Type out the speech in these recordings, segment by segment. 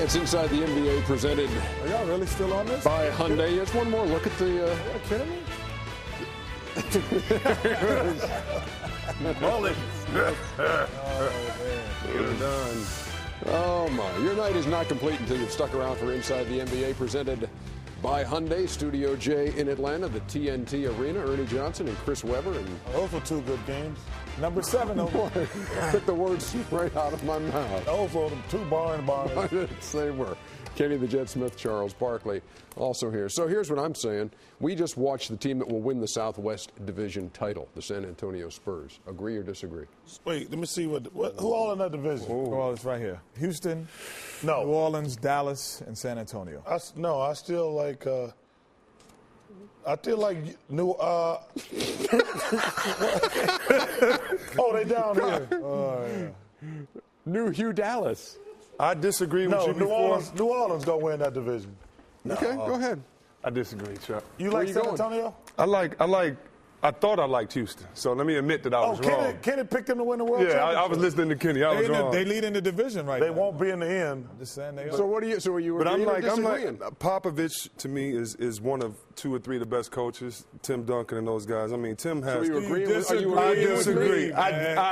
It's Inside the NBA presented Are y'all really still on this? by Hyundai. It's one more look at the... Are you kidding me? Rolling. You're done. Oh, my. Your night is not complete until you've stuck around for Inside the NBA presented by Hyundai. Studio J in Atlanta, the TNT Arena. Ernie Johnson and Chris Webber. And Those were two good games. Number 7 over. took the words right out of my mouth. Those were the two barn. They were. Kenny the Jet Smith, Charles Barkley, also here. So here's what I'm saying. We just watched the team that will win the Southwest Division title, the San Antonio Spurs. Agree or disagree? Wait, let me see who all in that division. Well, it's right here. Houston, No. New Orleans, Dallas, and San Antonio. I still like. I feel like New. Oh, they down here. Oh, yeah. New Hugh Dallas. I disagree with you New before. Orleans gonna win that division. Okay, go ahead. I disagree, Chuck. You Where like you San going? Antonio? I thought I liked Houston. So let me admit that I was wrong. Kenny picked them to win the World Yeah, Championship. I was listening to Kenny. I was wrong. They lead in the division right now. They won't be in the end. I'm just saying they are. So what do you? So are you But agreeing or I'm disagreeing? like Popovich to me is one of 2 or 3 of the best coaches. Tim Duncan and those guys. I mean, Tim has. So you agree with? Are you I agreeing with me? disagree.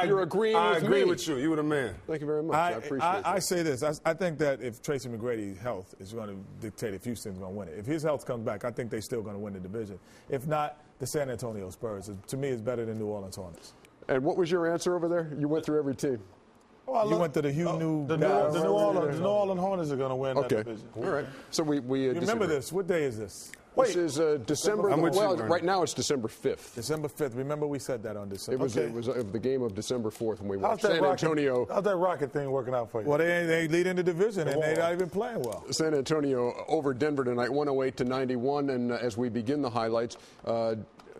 You're agreeing I with agree me. with you. You were the man. Thank you very much. I appreciate it. I say this. I think that if Tracy McGrady's health is going to dictate if Houston's going to win it. If his health comes back, I think they're still going to win the division. If not, the San Antonio Spurs, to me, is better than New Orleans Hornets. And what was your answer over there? You went through every team. You went to the New The New Orleans Hornets are gonna win that Okay. division. All right. So we You remember disagree. this? What day is this? This is December. I'm with you, Well, Ernie. right now it's December 5th. December 5th. Remember we said that on December. It was the game of December 4th when we How's watched that San Antonio. How's that Rocket thing working out for you? Well, they lead in the division, and they're not even playing well. San Antonio over Denver tonight, 108-91. And as we begin the highlights,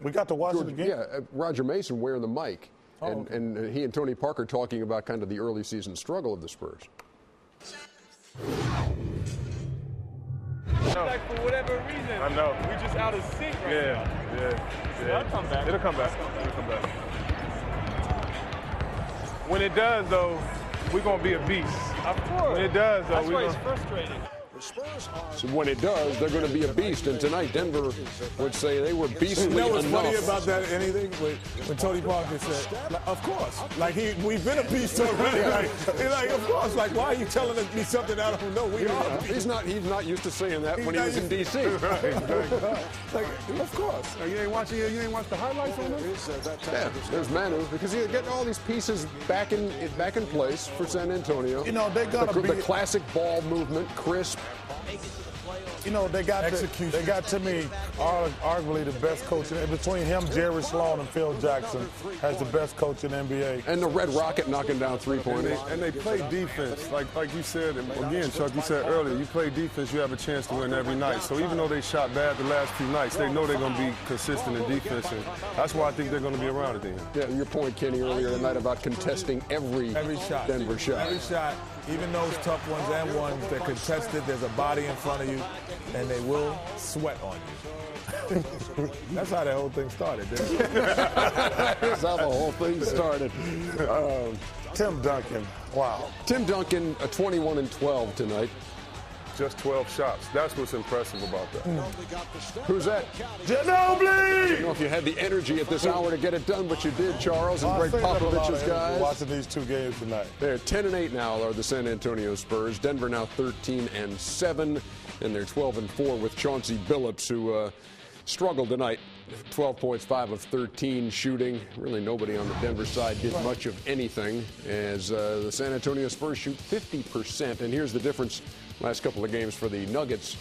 We got to watch it again. yeah, Roger Mason wearing the mic, and he and Tony Parker talking about kind of the early season struggle of the Spurs. Like for whatever reason, I know. we just out of sync right now. Yeah. That'll come back. It'll come back. When it does, though, we're going to be a beast. Of course. When it does, though, That's why we're it's going to. frustrating. So when it does, they're going to be a beast. And tonight, Denver would say they were beastly You know what's enough. funny about that? Anything when Tony Parker said, "Of course," like we've been a beast already. Like, of course. Like, why are you telling me something I don't know? We are. a beast. He's not used to saying that when he was in D.C. Like, of course. You ain't watched the highlights on this? Yeah, there's Manu because you get all these pieces back in place for San Antonio. You know, they're gonna the be classic ball movement, crisp. You know, they got Execution. they got to me arguably the best coach in between him, Jerry Sloan, and Phil Jackson has the best coach in the NBA. And the Red Rocket knocking down three-pointers. And they play defense. Like you said, and again, Chuck, you said earlier, you play defense, you have a chance to win every night. So even though they shot bad the last few nights, they know they're going to be consistent in defense. And that's why I think they're going to be around at the end. Yeah, your point, Kenny, earlier tonight about contesting every shot. Denver shot. Every shot, even those tough ones and ones that contested, there's a body in front of you, and they will sweat on you. That's how the whole thing started. That's how the whole thing started. Tim Duncan, wow. Tim Duncan, 21-12 tonight. Just 12 shots. That's what's impressive about that. Who's that? Ginobili! I don't know if you had the energy at this hour to get it done, but you did, Charles, and Greg Popovich's guys. Watching these 2 games tonight. They're 10-8 now, are the San Antonio Spurs. Denver now 13-7, and they're 12-4 with Chauncey Billups, who struggled tonight. 12 points, 5 of 13 shooting. Really nobody on the Denver side did much of anything, as the San Antonio Spurs shoot 50%. And here's the difference last couple of games for the Nuggets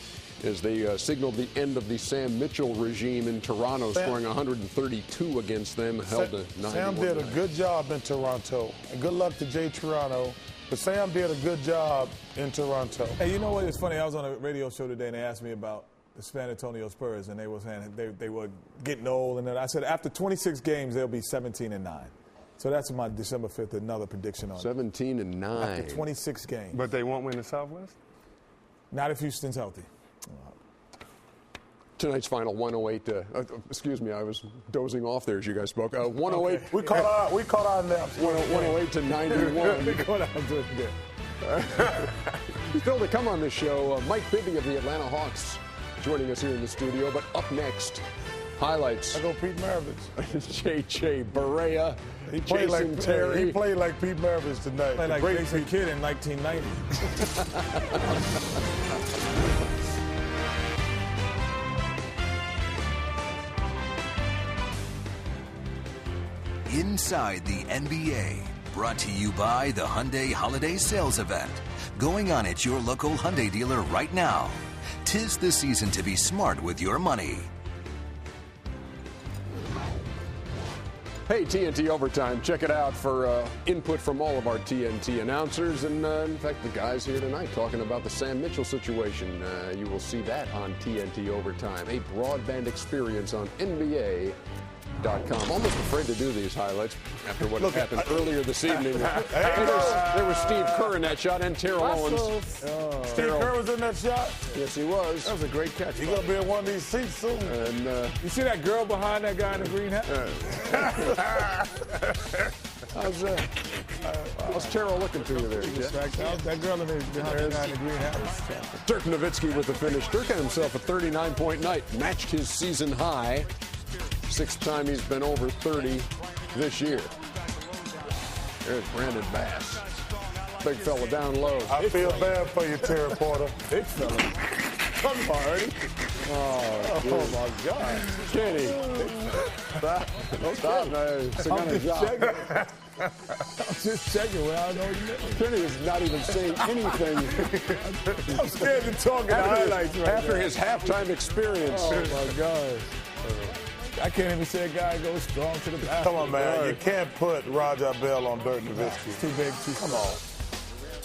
as they signaled the end of the Sam Mitchell regime in Toronto, scoring 132 against them, held to 91. Sam did a good job in Toronto. And good luck to Jay Toronto. But Sam did a good job in Toronto. Hey, you know what? It's funny. I was on a radio show today, and they asked me about the San Antonio Spurs, and they were saying they were getting old. And then I said after 26 games, they'll be 17-9. So that's my December 5th, another prediction on 17-9. After 26 games. But they won't win the Southwest? Not if Houston's healthy. Tonight's final 108. Excuse me, I was dozing off there as you guys spoke. 108. Okay. We caught our naps. 108 to 91. We caught our good. Still to come on this show, Mike Bibby of the Atlanta Hawks joining us here in the studio. But up next, highlights. I go Pete Maravich. J.J. Barea, He played Jason Terry. He played like Pete Maravich tonight. Played like Great Jason Kidd in 1990. Inside the NBA, brought to you by the Hyundai Holiday Sales Event. Going on at your local Hyundai dealer right now. 'Tis the season to be smart with your money. Hey, TNT Overtime. Check it out for input from all of our TNT announcers. And, in fact, the guys here tonight talking about the Sam Mitchell situation. You will see that on TNT Overtime. A broadband experience on NBA.com. Almost afraid to do these highlights after what happened earlier this evening. There was Steve Kerr in that shot and Terrell Owens. Steve Kerr was in that shot? Yes, he was. That was a great catch. He's going to be in one of these seats soon. And you see that girl behind that guy in the green hat? how's Terrell looking to you there, Jeff? That girl behind the guy in the green hat was Dirk Nowitzki with the finish. Dirk had himself a 39-point night, matched his season high. 6th time he's been over 30 this year. There's Brandon Bass. Big fella down low. I feel bad for you, Terry Porter. big fella. Come on, Ernie. Oh my God. Kenny. Stop. I'm just checking. Well, I don't know what you mean. Kenny is not even saying anything. I'm scared to talk in the highlights right after now. his halftime experience. Oh my God. I can't even say a guy goes strong to the basket. Come on, man. You can't put Roger Bell on Dirk Nowitzki. Too big, too small. Come on.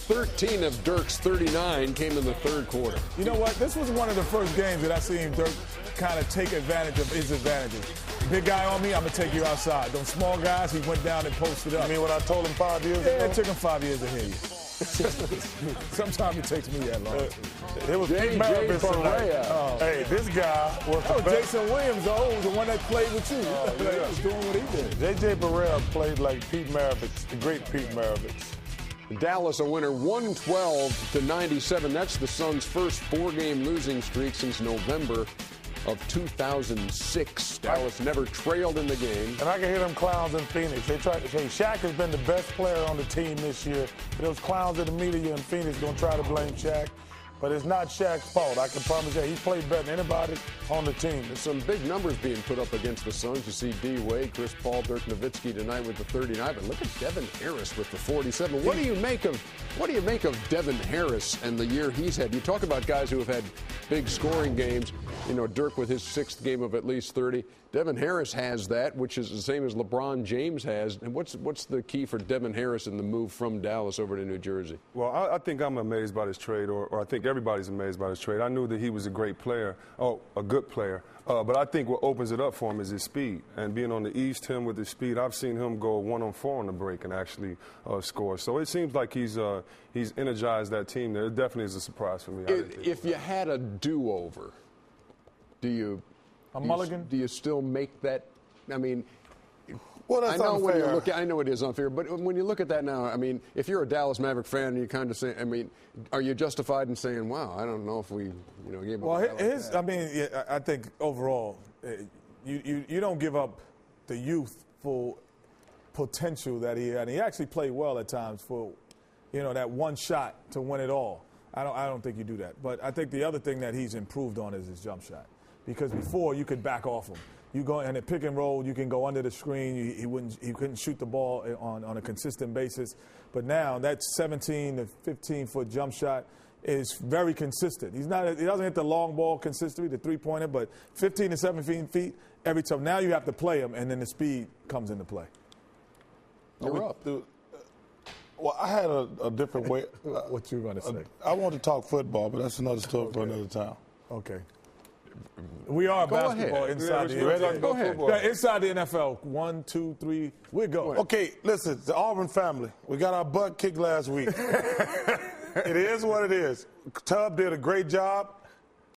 13 of Dirk's 39 came in the third quarter. You know what? This was one of the first games that I seen Dirk kind of take advantage of his advantages. Big guy on me, I'm going to take you outside. Those small guys, he went down and posted up. I mean, what I told him 5 years ago? Yeah, it took him 5 years to hear you. Sometimes it takes me that long. It was Pete Maravich tonight. Hey, this guy was the best. Jason Williams, the one that played with you. He was doing what he did. J.J. Barea played like Pete Maravich, the great Pete Maravich. Dallas a winner 112-97. That's the Suns' first 4-game losing streak since November of 2006. Dallas never trailed in the game. And I can hear them clowns in Phoenix. They try to say Shaq has been the best player on the team this year. Those clowns in the media in Phoenix going to try to blame Shaq. But it's not Shaq's fault. I can promise you. He played better than anybody on the team. There's some big numbers being put up against the Suns. You see D. Wade, Chris Paul, Dirk Nowitzki tonight with the 39. But look at Devin Harris with the 47. What do you make of Devin Harris and the year he's had? You talk about guys who have had big scoring games. You know, Dirk with his 6th game of at least 30. Devin Harris has that, which is the same as LeBron James has. And what's the key for Devin Harris in the move from Dallas over to New Jersey? Well, I think I'm amazed by his trade, or I think everybody's amazed by his trade. I knew that he was a great player, a good player. But I think what opens it up for him is his speed. And being on the East, him with his speed, I've seen him go 1-on-4 on the break and actually score. So it seems like he's energized that team there. It definitely is a surprise for me. If you had a do-over, do you still make that? I mean, well, that's I know unfair. when you look. I know it is unfair, but when you look at that now, I mean, if you're a Dallas Maverick fan, you kind of say, I mean, are you justified in saying, "Wow, I don't know if we, gave up"? Well, I think overall, you don't give up the youthful potential that he had. He actually played well at times for, that one shot to win it all. I don't think you do that. But I think the other thing that he's improved on is his jump shot, because before you could back off him. You go in a pick and roll, you can go under the screen. He couldn't shoot the ball on a consistent basis. But now that 17 to 15-foot jump shot is very consistent. He doesn't hit the long ball consistently, the three-pointer, but 15 to 17 feet every time. Now you have to play him, and then the speed comes into play. You're up. Well, I had a different way. What you going to say? I want to talk football, but that's another story for another time. Okay. We are basketball inside the NFL. Go ahead. Yeah, inside the NFL. 1, 2, 3. We're going. Okay, listen, the Auburn family. We got our butt kicked last week. It is what it is. Tubb did a great job.